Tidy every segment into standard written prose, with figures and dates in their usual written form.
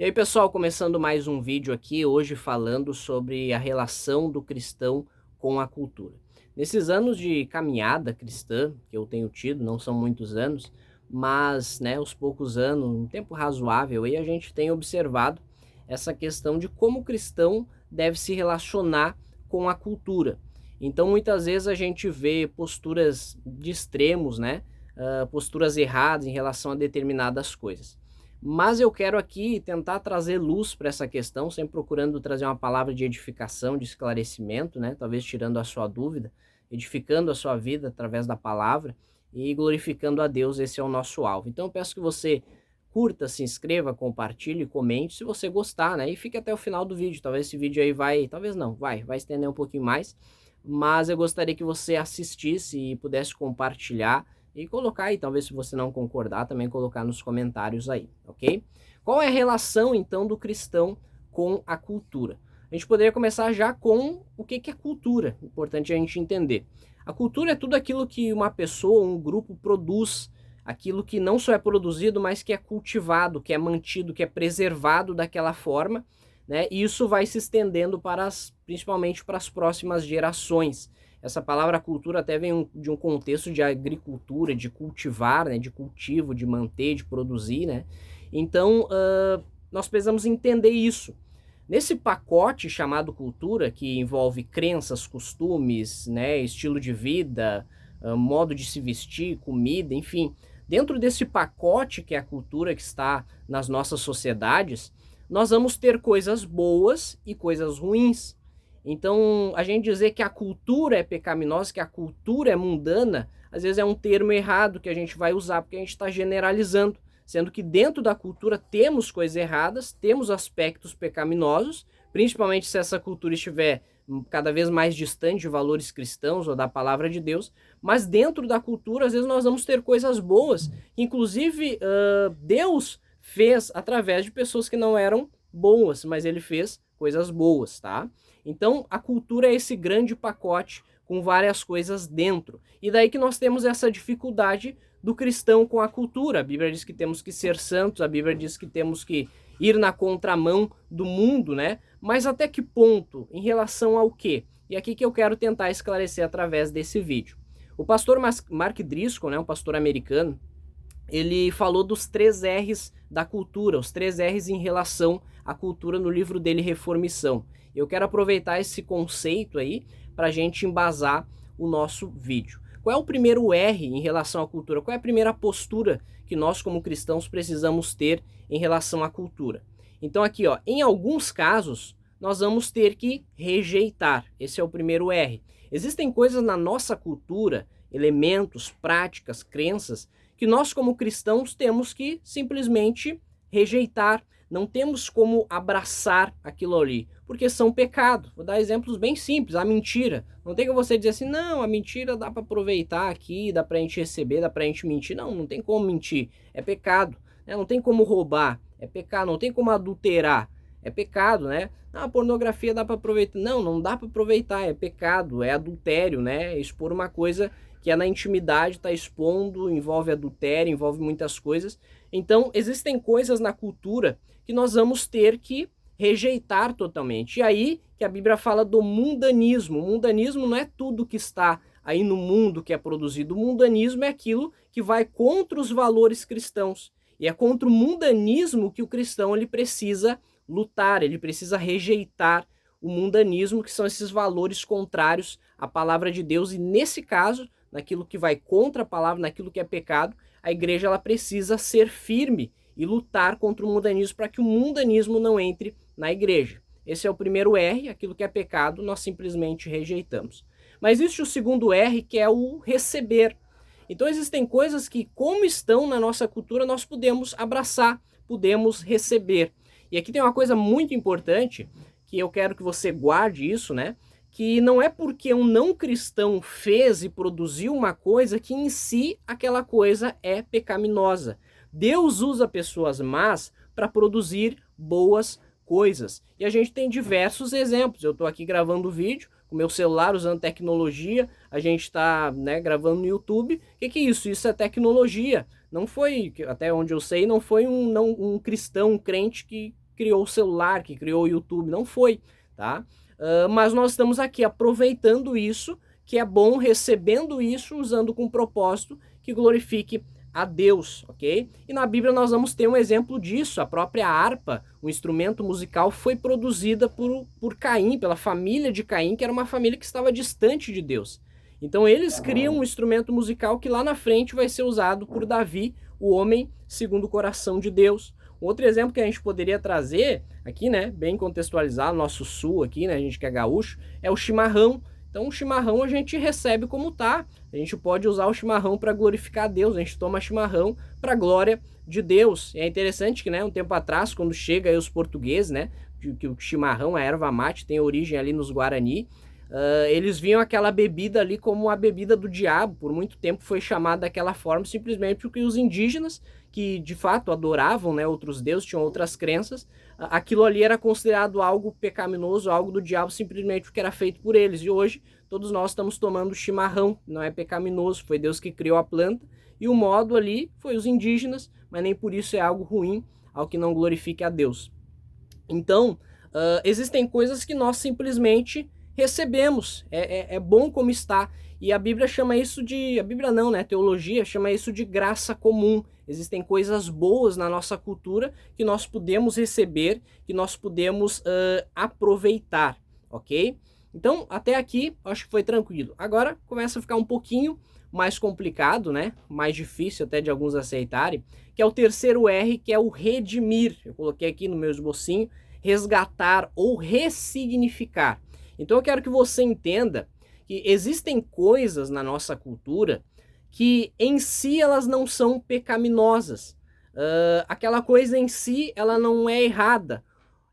E aí, pessoal, começando mais um vídeo aqui, hoje falando sobre a relação do cristão com a cultura. Nesses anos de caminhada cristã que eu tenho tido, não são muitos anos, mas, né, os poucos anos, um tempo razoável, aí a gente tem observado essa questão de como o cristão deve se relacionar com a cultura. Então, muitas vezes a gente vê posturas de extremos, né, posturas erradas em relação a determinadas coisas. Mas eu quero aqui tentar trazer luz para essa questão, sempre procurando trazer uma palavra de edificação, de esclarecimento, né? Talvez tirando a sua dúvida, edificando a sua vida através da palavra e glorificando a Deus, esse é o nosso alvo. Então eu peço que você curta, se inscreva, compartilhe, comente se você gostar, né? E fique até o final do vídeo. Talvez esse vídeo aí talvez não, vai estender um pouquinho mais, mas eu gostaria que você assistisse e pudesse compartilhar e colocar aí, talvez se você não concordar, também colocar nos comentários aí, ok? Qual é a relação, então, do cristão com a cultura? A gente poderia começar já com o que é cultura, importante a gente entender. A cultura é tudo aquilo que uma pessoa, um grupo produz, aquilo que não só é produzido, mas que é cultivado, que é mantido, que é preservado daquela forma, né? E isso vai se estendendo principalmente para as próximas gerações. Essa palavra cultura até vem de um contexto de agricultura, de cultivar, né, de cultivo, de manter, de produzir, né? Então, nós precisamos entender isso. Nesse pacote chamado cultura, que envolve crenças, costumes, né, estilo de vida, modo de se vestir, comida, enfim, dentro desse pacote que é a cultura que está nas nossas sociedades, nós vamos ter coisas boas e coisas ruins. Então, a gente dizer que a cultura é pecaminosa, que a cultura é mundana, às vezes é um termo errado que a gente vai usar, porque a gente está generalizando, sendo que dentro da cultura temos coisas erradas, temos aspectos pecaminosos, principalmente se essa cultura estiver cada vez mais distante de valores cristãos ou da palavra de Deus, mas dentro da cultura, às vezes nós vamos ter coisas boas, inclusive Deus fez através de pessoas que não eram boas, mas ele fez coisas boas, tá? Então, a cultura é esse grande pacote com várias coisas dentro. E daí que nós temos essa dificuldade do cristão com a cultura. A Bíblia diz que temos que ser santos, a Bíblia diz que temos que ir na contramão do mundo, né? Mas até que ponto? Em relação ao quê? E aqui que eu quero tentar esclarecer através desse vídeo. O pastor Mark Driscoll, né, um pastor americano, ele falou dos 3 R's da cultura, os 3 R's em relação à cultura no livro dele Reformição. Eu quero aproveitar esse conceito aí para a gente embasar o nosso vídeo. Qual é o primeiro R em relação à cultura? Qual é a primeira postura que nós como cristãos precisamos ter em relação à cultura? Então aqui, ó, em alguns casos, nós vamos ter que rejeitar. Esse é o primeiro R. Existem coisas na nossa cultura, elementos, práticas, crenças, que nós como cristãos temos que simplesmente rejeitar, não temos como abraçar aquilo ali, porque são pecado. Vou dar exemplos bem simples, a mentira. Não tem como você dizer assim, não, a mentira dá para aproveitar aqui, dá para a gente receber, dá para a gente mentir. Não, não tem como mentir, é pecado. Né? Não tem como roubar, é pecado. Não tem como adulterar, é pecado, né? Ah, a pornografia dá para aproveitar. Não, não dá para aproveitar, é pecado, é adultério, né? É expor uma coisa que é na intimidade, está expondo, envolve adultério, envolve muitas coisas. Então, existem coisas na cultura que nós vamos ter que rejeitar totalmente. E aí que a Bíblia fala do mundanismo. O mundanismo não é tudo que está aí no mundo que é produzido. O mundanismo é aquilo que vai contra os valores cristãos. E é contra o mundanismo que o cristão ele precisa lutar, ele precisa rejeitar o mundanismo, que são esses valores contrários à palavra de Deus. E nesse caso, naquilo que vai contra a palavra, naquilo que é pecado, a igreja ela precisa ser firme e lutar contra o mundanismo para que o mundanismo não entre na igreja. Esse é o primeiro R, aquilo que é pecado, nós simplesmente rejeitamos. Mas existe o segundo R, que é o receber. Então existem coisas que, como estão na nossa cultura, nós podemos abraçar, podemos receber. E aqui tem uma coisa muito importante, que eu quero que você guarde isso, né? Que não é porque um não cristão fez e produziu uma coisa que em si aquela coisa é pecaminosa. Deus usa pessoas más para produzir boas coisas. E a gente tem diversos exemplos. Eu estou aqui gravando o vídeo com meu celular, usando tecnologia. A gente está, né, gravando no YouTube. O que é isso? Isso é tecnologia. Não foi, até onde eu sei, não foi um cristão, um crente que criou o celular, que criou o YouTube, não foi, tá? Mas nós estamos aqui aproveitando isso, que é bom, recebendo isso, usando com propósito que glorifique a Deus, ok? E na Bíblia nós vamos ter um exemplo disso. A própria harpa, um instrumento musical, foi produzida por Caim, pela família de Caim, que era uma família que estava distante de Deus. Então eles criam um instrumento musical que lá na frente vai ser usado por Davi, o homem segundo o coração de Deus. Outro exemplo que a gente poderia trazer aqui, né, bem contextualizar nosso sul aqui, né, a gente que é gaúcho, é o chimarrão. Então o chimarrão a gente recebe como tá. A gente pode usar o chimarrão para glorificar a Deus, a gente toma chimarrão para glória de Deus. E é interessante que, né, um tempo atrás, quando chega aí os portugueses, né, que o chimarrão, a erva mate, tem origem ali nos Guarani, eles viam aquela bebida ali como a bebida do diabo. Por muito tempo foi chamada daquela forma, simplesmente porque os indígenas, que de fato adoravam, né, outros deuses, tinham outras crenças, aquilo ali era considerado algo pecaminoso, algo do diabo, simplesmente porque era feito por eles. E hoje todos nós estamos tomando chimarrão, não é pecaminoso, foi Deus que criou a planta, e o modo ali foi os indígenas, mas nem por isso é algo ruim, algo que não glorifique a Deus. Então, existem coisas que nós simplesmente recebemos, é bom como está, e a Bíblia chama isso de, a Bíblia não, né, a teologia chama isso de graça comum. Existem coisas boas na nossa cultura que nós podemos receber, que nós podemos aproveitar, ok? Então, até aqui, acho que foi tranquilo. Agora, começa a ficar um pouquinho mais complicado, né, mais difícil até de alguns aceitarem, que é o terceiro R, que é o redimir. Eu coloquei aqui no meu esbocinho, resgatar ou ressignificar. Então eu quero que você entenda que existem coisas na nossa cultura que em si elas não são pecaminosas. Aquela coisa em si ela não é errada.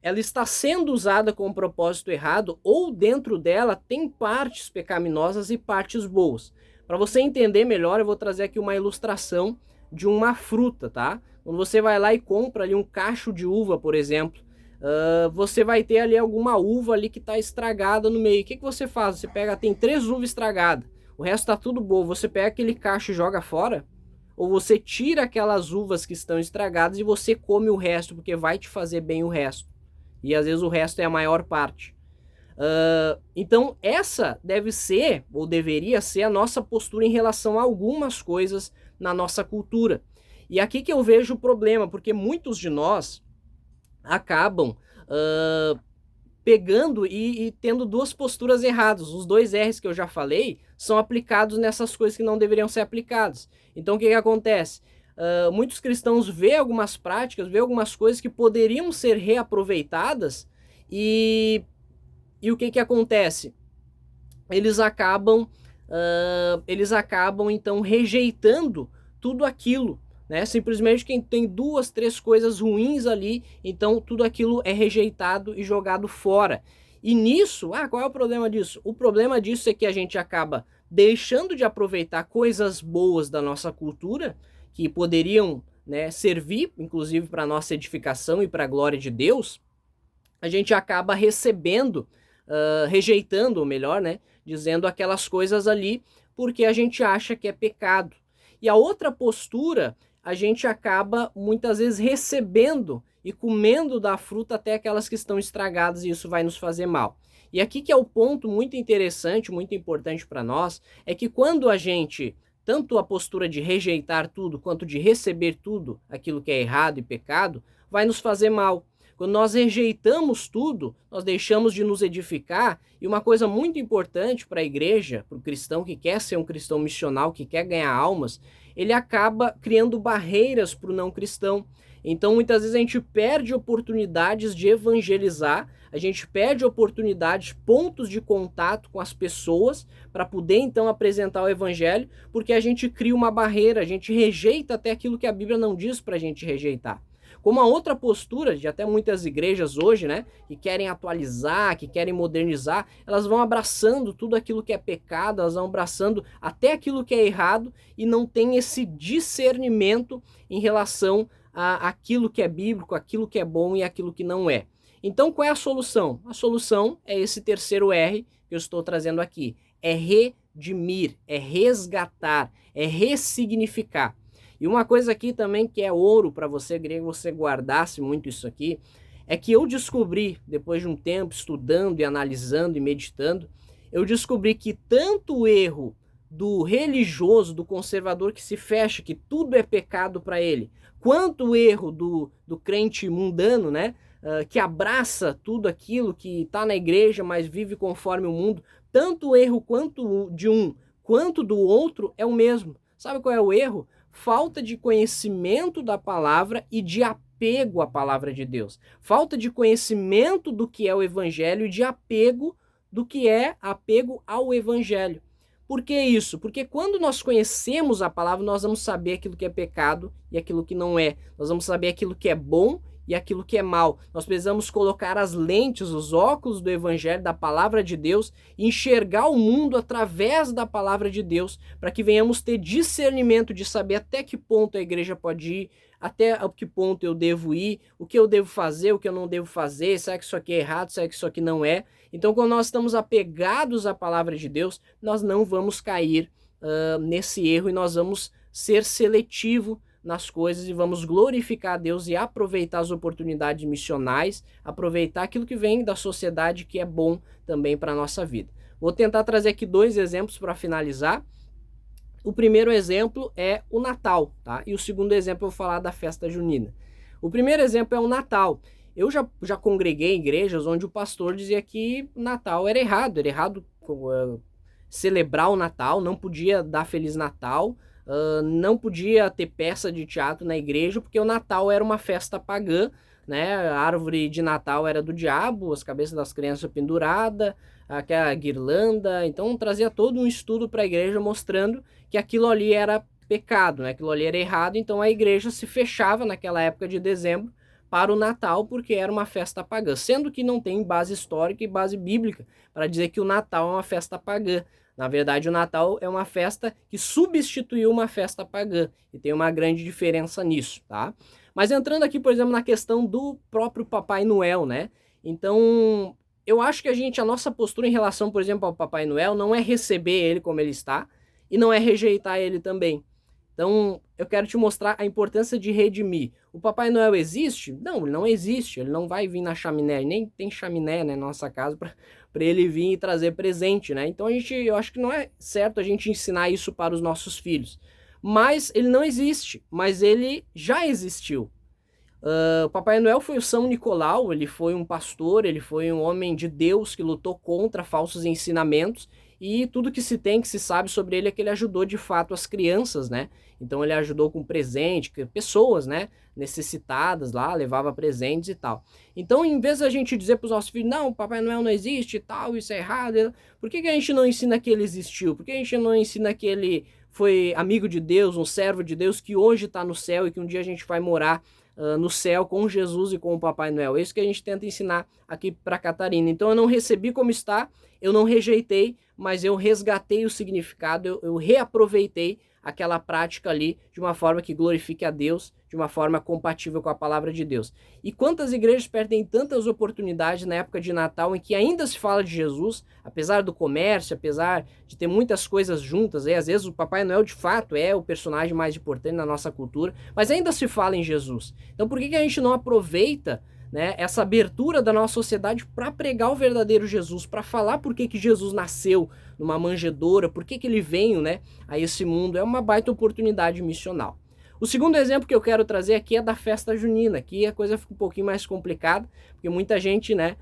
Ela está sendo usada com um propósito errado, ou dentro dela tem partes pecaminosas e partes boas. Para você entender melhor, eu vou trazer aqui uma ilustração de uma fruta, tá? Quando você vai lá e compra ali um cacho de uva, por exemplo, você vai ter ali alguma uva ali que está estragada no meio. O que você faz? Você pega, tem 3 uvas estragadas, o resto está tudo bom. Você pega aquele cacho e joga fora? Ou você tira aquelas uvas que estão estragadas e você come o resto, porque vai te fazer bem o resto. E às vezes o resto é a maior parte. Então essa deve ser, ou deveria ser, a nossa postura em relação a algumas coisas na nossa cultura. E aqui que eu vejo o problema, porque muitos de nós acabam pegando e tendo duas posturas erradas. Os 2 R's que eu já falei são aplicados nessas coisas que não deveriam ser aplicadas. Então o que acontece? Muitos cristãos vê algumas práticas, vê algumas coisas que poderiam ser reaproveitadas e o que acontece? Eles acabam então rejeitando tudo aquilo, né? Simplesmente quem tem 2, 3 coisas ruins ali, então tudo aquilo é rejeitado e jogado fora. E nisso, qual é o problema disso? O problema disso é que a gente acaba deixando de aproveitar coisas boas da nossa cultura, que poderiam, né, servir, inclusive, para a nossa edificação e para a glória de Deus. A gente acaba recebendo, rejeitando, ou melhor, né, dizendo aquelas coisas ali, porque a gente acha que é pecado. E a outra postura, a gente acaba muitas vezes recebendo e comendo da fruta até aquelas que estão estragadas, e isso vai nos fazer mal. E aqui que é o ponto muito interessante, muito importante para nós, é que quando a gente, tanto a postura de rejeitar tudo, quanto de receber tudo, aquilo que é errado e pecado, vai nos fazer mal. Quando nós rejeitamos tudo, nós deixamos de nos edificar, e uma coisa muito importante para a igreja, para o cristão que quer ser um cristão missional, que quer ganhar almas, ele acaba criando barreiras para o não cristão. Então muitas vezes a gente perde oportunidades de evangelizar, a gente perde oportunidades, pontos de contato com as pessoas para poder então apresentar o evangelho, porque a gente cria uma barreira, a gente rejeita até aquilo que a Bíblia não diz para a gente rejeitar. Como a outra postura de até muitas igrejas hoje, né, que querem atualizar, que querem modernizar, elas vão abraçando tudo aquilo que é pecado, elas vão abraçando até aquilo que é errado e não tem esse discernimento em relação a aquilo que é bíblico, aquilo que é bom e aquilo que não é. Então qual é a solução? A solução é esse terceiro R que eu estou trazendo aqui, é redimir, é resgatar, é ressignificar. E uma coisa aqui também que é ouro para você, queria que você guardasse muito isso aqui, é que eu descobri, depois de um tempo estudando e analisando e meditando, eu descobri que tanto o erro do religioso, do conservador que se fecha, que tudo é pecado para ele, quanto o erro do crente mundano, né, que abraça tudo aquilo, que está na igreja, mas vive conforme o mundo, tanto o erro quanto de um, quanto do outro é o mesmo. Sabe qual é o erro? Falta de conhecimento da palavra e de apego à palavra de Deus. Falta de conhecimento do que é o evangelho e de apego do que é apego ao evangelho. Por que isso? Porque quando nós conhecemos a palavra, nós vamos saber aquilo que é pecado e aquilo que não é. Nós vamos saber aquilo que é bom e aquilo que é mal. Nós precisamos colocar as lentes, os óculos do evangelho, da palavra de Deus, e enxergar o mundo através da palavra de Deus, para que venhamos ter discernimento de saber até que ponto a igreja pode ir, até que ponto eu devo ir, o que eu devo fazer, o que eu não devo fazer, será que isso aqui é errado, será que isso aqui não é. Então, quando nós estamos apegados à palavra de Deus, nós não vamos cair nesse erro e nós vamos ser seletivo nas coisas e vamos glorificar a Deus e aproveitar as oportunidades missionais, aproveitar aquilo que vem da sociedade que é bom também para a nossa vida. Vou tentar trazer aqui 2 exemplos para finalizar. O primeiro exemplo é o Natal, tá? E o segundo exemplo eu vou falar da festa junina. O primeiro exemplo é o Natal. Eu já congreguei em igrejas onde o pastor dizia que o Natal era errado celebrar o Natal, não podia dar Feliz Natal, não podia ter peça de teatro na igreja, porque o Natal era uma festa pagã, né? A árvore de Natal era do diabo, as cabeças das crianças penduradas, aquela guirlanda. Então trazia todo um estudo para a igreja mostrando que aquilo ali era pecado, né? Aquilo ali era errado. Então a igreja se fechava naquela época de dezembro para o Natal, porque era uma festa pagã, sendo que não tem base histórica e base bíblica para dizer que o Natal é uma festa pagã. Na verdade, o Natal é uma festa que substituiu uma festa pagã, e tem uma grande diferença nisso, tá? Mas entrando aqui, por exemplo, na questão do próprio Papai Noel, né? Então, eu acho que a nossa postura em relação, por exemplo, ao Papai Noel não é receber ele como ele está, e não é rejeitar ele também. Então, eu quero te mostrar a importância de redimir. O Papai Noel existe? Não, ele não existe. Ele não vai vir na chaminé. Nem tem chaminé, né, na nossa casa para ele vir e trazer presente, né? Então, eu acho que não é certo a gente ensinar isso para os nossos filhos. Mas ele não existe. Mas ele já existiu. O Papai Noel foi o São Nicolau. Ele foi um pastor, ele foi um homem de Deus que lutou contra falsos ensinamentos. E tudo que se tem, que se sabe sobre ele é que ele ajudou de fato as crianças, né? Então ele ajudou com presente, pessoas, né, necessitadas lá, levava presentes e tal. Então, em vez da gente dizer para os nossos filhos, não, Papai Noel não existe e tal, isso é errado, por que a gente não ensina que ele existiu? Por que a gente não ensina que ele foi amigo de Deus, um servo de Deus que hoje está no céu e que um dia a gente vai morar no céu com Jesus e com o Papai Noel? É isso que a gente tenta ensinar aqui para Catarina. Então eu não recebi como está, eu não rejeitei, mas eu resgatei o significado, eu reaproveitei aquela prática ali de uma forma que glorifique a Deus, de uma forma compatível com a palavra de Deus. E quantas igrejas perdem tantas oportunidades na época de Natal em que ainda se fala de Jesus, apesar do comércio, apesar de ter muitas coisas juntas, às vezes o Papai Noel de fato é o personagem mais importante na nossa cultura, mas ainda se fala em Jesus. Então por que a gente não aproveita, né, essa abertura da nossa sociedade para pregar o verdadeiro Jesus, para falar por que Jesus nasceu numa manjedoura, por que ele veio, né, a esse mundo? É uma baita oportunidade missional. O segundo exemplo que eu quero trazer aqui é da festa junina, que a coisa fica um pouquinho mais complicada, porque muita gente, né,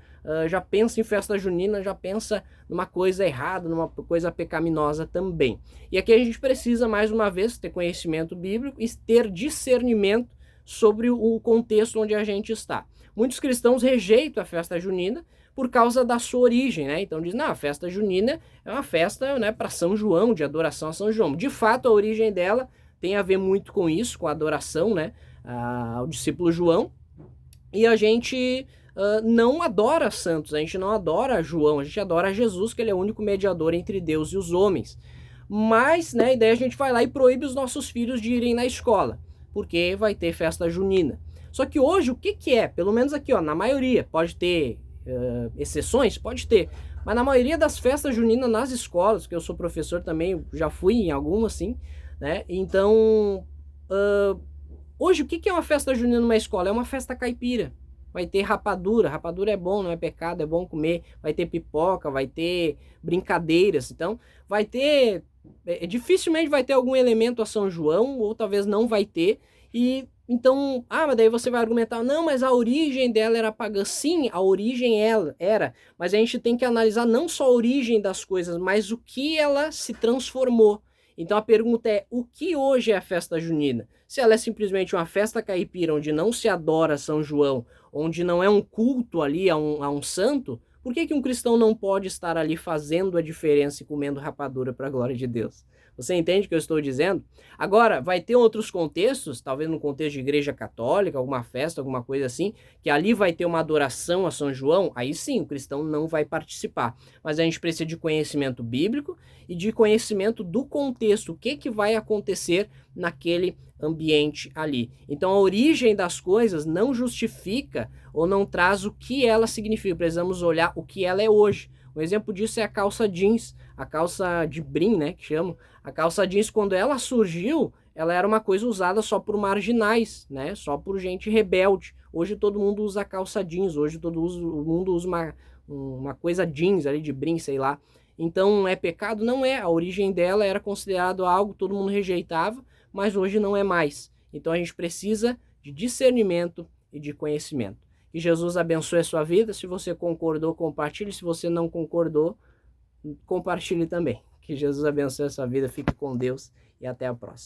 já pensa em festa junina, já pensa numa coisa errada, numa coisa pecaminosa também. E aqui a gente precisa, mais uma vez, ter conhecimento bíblico e ter discernimento sobre o contexto onde a gente está. Muitos cristãos rejeitam a festa junina por causa da sua origem, né? Então dizem, não, a festa junina é uma festa, né, para São João, de adoração a São João. De fato, a origem dela tem a ver muito com isso, com a adoração, né, ao discípulo João. E a gente não adora santos, a gente não adora João, a gente adora Jesus, que ele é o único mediador entre Deus e os homens. Mas, né, daí a gente vai lá e proíbe os nossos filhos de irem na escola, porque vai ter festa junina. Só que hoje, o que é? Pelo menos aqui, ó, na maioria, pode ter exceções? Pode ter. Mas na maioria das festas juninas nas escolas, porque eu sou professor também, já fui em algumas, assim, né? Então, hoje, o que é uma festa junina numa escola? É uma festa caipira. vai ter rapadura. Rapadura é bom, não é pecado, é bom comer. Vai ter pipoca, vai ter brincadeiras. Então, vai ter... dificilmente vai ter algum elemento a São João, ou talvez não vai ter. E então, mas daí você vai argumentar, não, mas a origem dela era pagã. Sim, a origem ela era, mas a gente tem que analisar não só a origem das coisas, mas o que ela se transformou. Então a pergunta é, o que hoje é a festa junina? Se ela é simplesmente uma festa caipira, onde não se adora São João, onde não é um culto ali a um santo, por que um cristão não pode estar ali fazendo a diferença e comendo rapadura para a glória de Deus? Você entende o que eu estou dizendo? Agora, vai ter outros contextos, talvez no contexto de igreja católica, alguma festa, alguma coisa assim, que ali vai ter uma adoração a São João, aí sim, o cristão não vai participar. Mas a gente precisa de conhecimento bíblico e de conhecimento do contexto, o que vai acontecer naquele ambiente ali. Então a origem das coisas não justifica ou não traz o que ela significa, precisamos olhar o que ela é hoje. Um exemplo disso é a calça jeans, a calça de brim, né, que chamam. A calça jeans, quando ela surgiu, ela era uma coisa usada só por marginais, né, só por gente rebelde. Hoje todo mundo usa calça jeans, hoje todo mundo usa uma coisa jeans ali de brim, sei lá. Então é pecado? Não é. A origem dela era considerado algo que todo mundo rejeitava, mas hoje não é mais. Então a gente precisa de discernimento e de conhecimento. Que Jesus abençoe a sua vida. Se você concordou, compartilhe. Se você não concordou, compartilhe também. Que Jesus abençoe a sua vida. Fique com Deus e até a próxima.